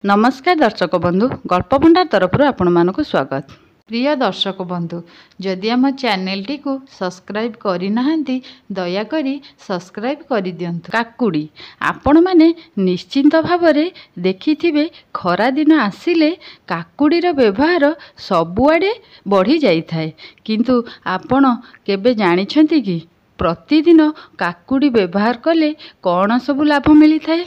नमस्कार दर्शक बंधु गल्प भंडार तरफ आपण मानक स्वागत। प्रिय दर्शक बंधु जदि आम चैनल टी को सब्सक्राइब करना दयाकोरी सब्सक्राइब कर दियंतु। काकुड़ी आपण माने निश्चिंत भावरे देखिथिबे खरा दिन आसिले काकुड़ीर व्यवहार सबुआडे बढ़ी जाई थाए, किंतु आपण केबे जानिछंती कि प्रतिदिन काकुड़ी व्यवहार कले कौन सब लाभ मिली थाए।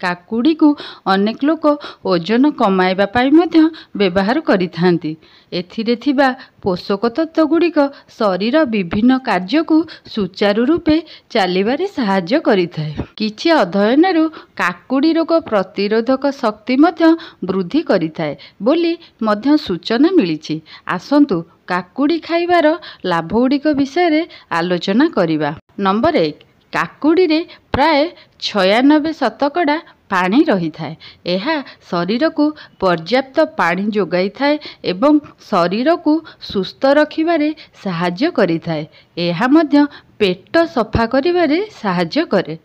काकुड़ी को अनेक लोक ओजन कमाइबा पाई मध्य व्यवहार करिथांती। एथिरे थिबा पोषक तत्व गुड़िक शरीर विभिन्न कार्य को सुचारू रूपे चलिबारे सहाय्य करिथाए। किछि अध्ययनरु काकुड़ी रोग प्रतिरोधक शक्ति मध्य वृद्धि करिथाए बोली मध्य सूचना मिलिछि। आसंतु काकुड़ी खाइबार लाभ गुड़िक विषय आलोचना करिबा। नंबर 1 काकुड़ी रे प्राय 96% पानी रही थाए। यह शरीर को पर्याप्त पानी जोगाई थाए एवं शरीर को सुस्थ रखिबारे सहाय्य करि थाए। यह मध्य पेट सफा करिबारे सहाय्य करे।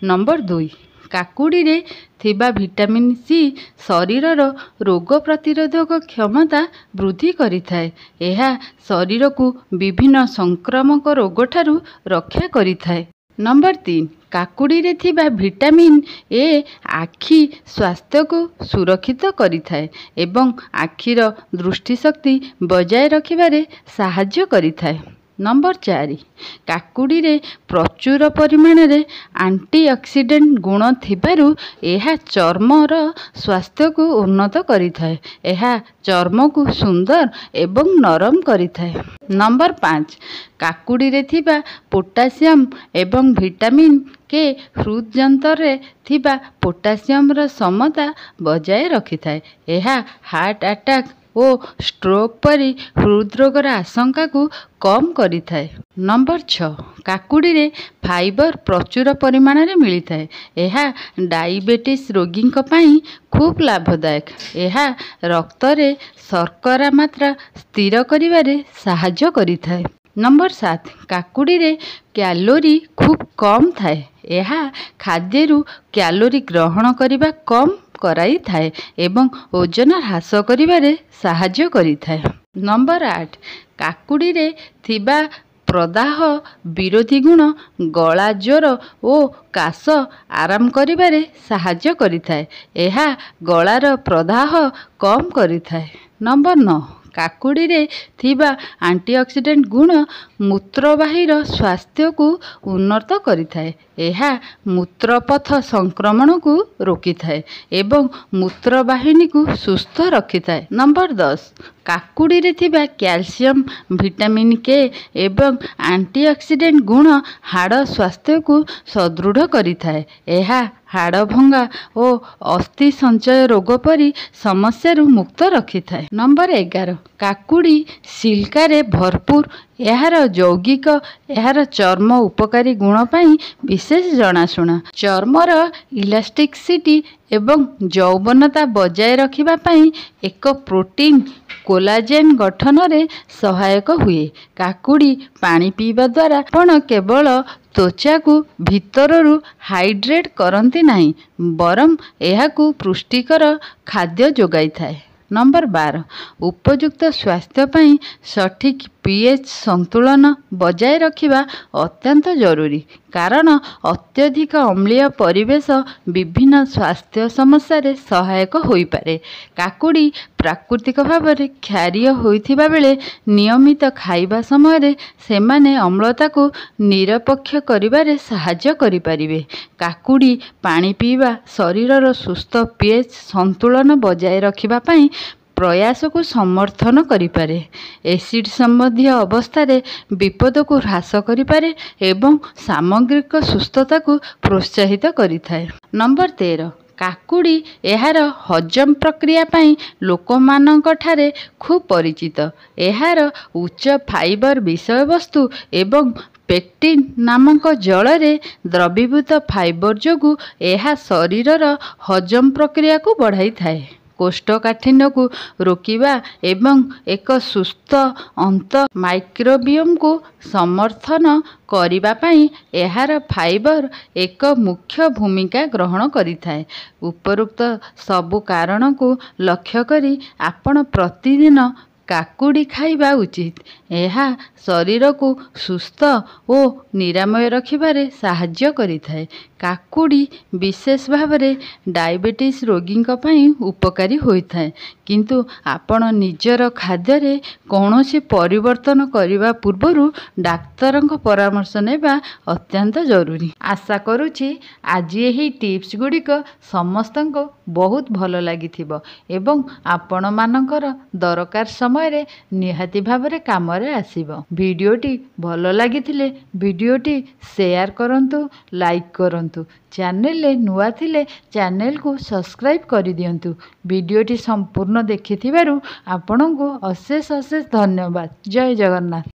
नंबर 2 काकुड़ी रे थिबा विटामिन सी शरीरर रोग प्रतिरोधक क्षमता वृद्धि करि थाए। यह शरीर को विभिन्न संक्रामक रोग ठारू रक्षा करि थाए। नंबर 3 काकुड़ी रे थिबा विटामिन ए आखि स्वास्थ्य को सुरक्षित करिथाए एवं आखिर दृष्टिशक्ति बजाय रखिबारे सहाय्य करिथाए। नंबर 4 काकुड़ी रे प्रचुर परिमाण रे एंटीऑक्सीडेंट गुण थिबारु यह चर्मर स्वास्थ्य को उन्नत करिथाए। यह चर्म को सुंदर एवं नरम करिथाए। नंबर 5 काकुड़ी रे थिबा पोटासियम एवं विटामिन के हृदयंत्र रे थिबा पोटासियम र समता बजाय रखिथाए। यह हार्ट अटैक ओ स्ट्रोक परी हृदरोगर आशंका को कम करिथाए। नंबर 6 काकुड़ी रे फाइबर प्रचुर परिमाण रे मिली थाए। यह डायबिटीज रोगी पई खूब लाभदायक। यह रक्त रे शर्करा मात्रा स्थिर करिबारे सहाय्य करिथाए। नंबर 7 काकुड़ी रे कैलोरी खूब कम थाए। यह खाद्यरु कैलोरी ग्रहण करिबा कम कराई थाए एवं ओजन ह्रास करिबारे सहाय्य करिथाए। नंबर 8 काकुड़ी रे थिबा प्रदाह विरोधी गुण गला ज्वर ओ काश आराम करिबारे सहाय्य करिथाए। यह गलार प्रदाह कम करिथाए। नंबर 9 काकुड़ी रे थिबा एंटीऑक्सीडेंट गुण मूत्रवाहीर स्वास्थ्य को उन्नत करिथाए। यह मूत्रपथ संक्रमण को रोकिथाए एवं मूत्रवाहिनी को सुस्थ रखिथाए। नंबर 10 काकुड़ी रे थिबा कैल्शियम विटामिन के एवं एंटीऑक्सीडेंट गुण हाड़ स्वास्थ्य को सुदृढ़ करिथाए। यह हाड़ भंगा ओ अस्थि संचय रोग परी समस्या मुक्त रखिथाए। नंबर 11 काकुड़ी सिल्का रे भरपूर। यार यौगिक यार चर्म उपकारी गुण पाई विशेष जनाशुना। चर्मर इलास्टिसिटी एवं यौवनता बजाय रखिबा पाई एक प्रोटीन कोलाजेन गठन रे सहायक हुए। काकुड़ी पानी पीवा द्वारा आपण केवल त्वचा को भीतररू हाइड्रेट करती नहीं बरम यह पुष्टिकर खाद्य जोगाई थाए। नंबर 12 उपयुक्त स्वास्थ्य पाई सठिक पीएच संतुलन बजाय रखिबा अत्यंत जरूरी, कारण अत्यधिक अम्लीय परिवेश विभिन्न स्वास्थ्य समस्या रे सहायक होई पारे। काकुड़ी प्राकृतिक भाव में क्षारीय होइथिबा बेले नियमित खाइबा समय रे सेमाने अम्लता को निरपेक्ष करिबारे सहाय्य करि परिबे। काकुड़ी पानी पीवा शरीरर सुस्थ पीएच संतुलन बजाय रखिबा पाई प्रयास को समर्थन करिपारे। एसिड संबंधी अवस्था रे विपद को ह्रास करिपारे एवं सामग्रिक सुस्थता को प्रोत्साहित करिथाए। नंबर 13 काकुड़ी यार हजम प्रक्रिया पाई लोकमानक ठारे खूब परिचित। यार उच्च फाइबर विषय वस्तु एवं पेक्टिन नामक जल रे द्रवीभूत फाइबर जोगु यह शरीरर हजम प्रक्रिया को बढ़ाई थाए। କୋଷ୍ଠକାଠିନ୍ୟକୁ ରୋକିବା ଏବଂ ଏକ ସୁସ୍ଥ ଅନ୍ତ ମାଇକ୍ରୋବିୟମକୁ ସମର୍ଥନ କରିବା ପାଇଁ ଏହାର ଫାଇବର ଏକ ମୁଖ୍ୟ ଭୂମିକା ଗ୍ରହଣ କରିଥାଏ। ଉପରୋକ୍ତ ସବୁ କାରଣକୁ ଲକ୍ଷ୍ୟ କରି ଆପଣ ପ୍ରତିଦିନ କାକୁଡ଼ି ଖାଇବା ଉଚିତ। ଏହା ଶରୀରକୁ ସୁସ୍ଥ ଓ ନିରାମୟ ରଖିବାରେ ସାହାଯ୍ୟ କରିଥାଏ। କାକୁଡ଼ି ବିଶେଷ ଭାବରେ ଡାଇବେଟିସ୍ ରୋଗୀଙ୍କ ପାଇଁ ଉପକାରୀ ହୋଇଥାଏ, କିନ୍ତୁ ଆପଣ ନିଜର ଖାଦ୍ୟରେ କୌଣସି ପରିବର୍ତ୍ତନ କରିବା ପୂର୍ବରୁ ଡାକ୍ତରଙ୍କ ପରାମର୍ଶ ନେବା ଅତ୍ୟନ୍ତ ଜରୁରୀ। ଆଶା କରୁଛି ଆଜି ଏହି ଟିପ୍ସ ଗୁଡ଼ିକ ସମସ୍ତଙ୍କୁ ବହୁତ ଭଲ ଲାଗିଥିବ ଏବଂ ଆପଣମାନଙ୍କର ଦରକାର ସମୟରେ ନିହାତି ଭାବରେ କାମରେ ଆସିବ। ଭିଡ଼ିଓଟି ଭଲ ଲାଗିଥିଲେ ଭିଡ଼ିଓଟି ସେୟାର କରନ୍ତୁ, ଲାଇକ୍ କରନ୍ତୁ। ଚ୍ୟାନେଲରେ ନୂଆ ଥିଲେ ଚ୍ୟାନେଲକୁ ସବସ୍କ୍ରାଇବ୍ କରିଦିଅନ୍ତୁ। ଭିଡ଼ିଓଟି ସମ୍ପୂର୍ଣ୍ଣ ଦେଖିଥିବାରୁ ଆପଣଙ୍କୁ ଅଶେଷ ଅଶେଷ ଧନ୍ୟବାଦ। ଜୟ ଜଗନ୍ନାଥ।